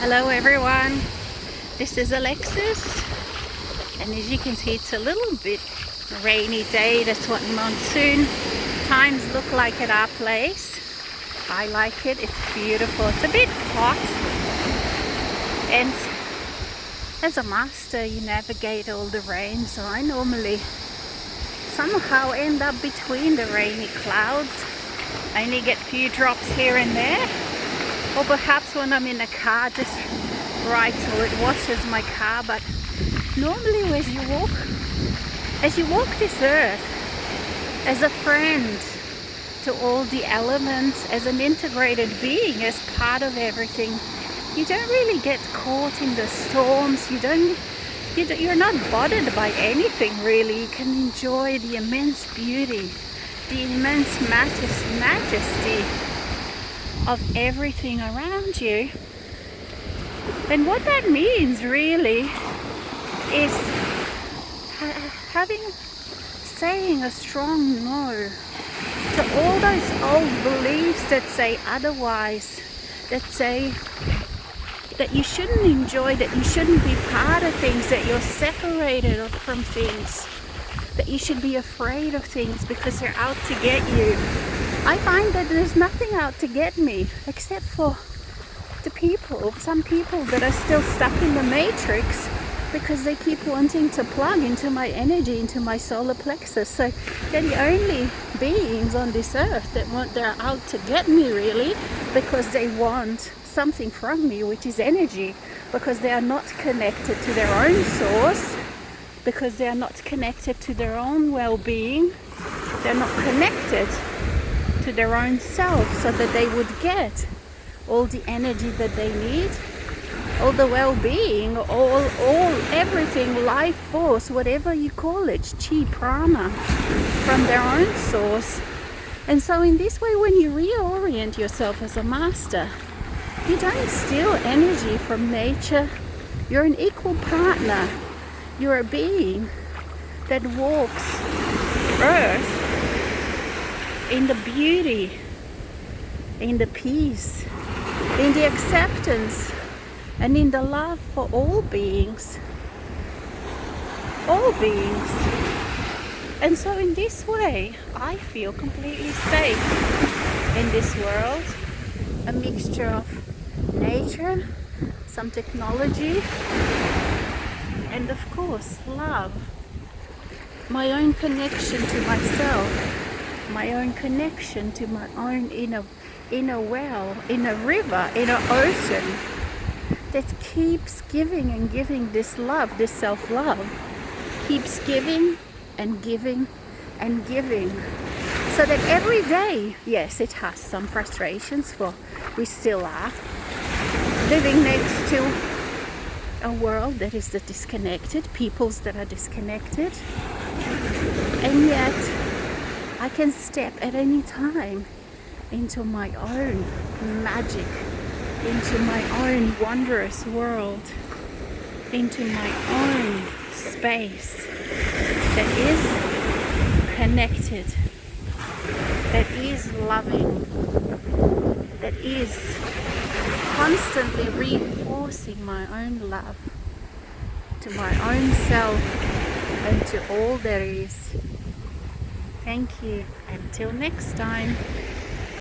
Hello everyone, this is Alexis, and as you can see it's a little bit rainy day. That's what monsoon times look like at our place. I like it, it's beautiful. It's a bit hot, and as a master you navigate all the rain, so I normally somehow end up between the rainy clouds. I only get a few drops here and there, or perhaps when I'm in a car just right so it washes my car. But normally as you walk this earth as a friend to all the elements, as an integrated being, as part of everything, you don't really get caught in the storms. You're not bothered by anything really. You can enjoy the immense beauty, the immense majesty of everything around you. And what that means really is saying a strong no to all those old beliefs that say otherwise, that say that you shouldn't enjoy, that you shouldn't be part of things, that you're separated from things, that you should be afraid of things because they're out to get you. I find that there's nothing out to get me except for some people that are still stuck in the matrix because they keep wanting to plug into my energy, into my solar plexus. So they're the only beings on this earth they're out to get me really, because they want something from me, which is energy, because they are not connected to their own source, because they are not connected to their own well-being. They're not connected to their own self, so that they would get all the energy that they need, all the well-being, all everything, life force, whatever you call it, chi, prana, from their own source. And so in this way, when you reorient yourself as a master, you don't steal energy from nature. You're an equal partner. You're a being that walks earth in the beauty, in the peace, in the acceptance, and in the love for all beings. All beings. And so in this way, I feel completely safe in this world. A mixture of nature, some technology, and of course love. My own connection to myself, my own connection to my own inner well, inner river, inner ocean that keeps giving and giving this love, this self-love, keeps giving and giving and giving, so that every day, yes, it has some frustrations, for we still are living next to a world that is disconnected, peoples that are disconnected, and yet I can step at any time into my own magic, into my own wondrous world, into my own space that is connected, that is loving, that is constantly reinforcing my own love to my own self and to all there is. Thank you. Until next time.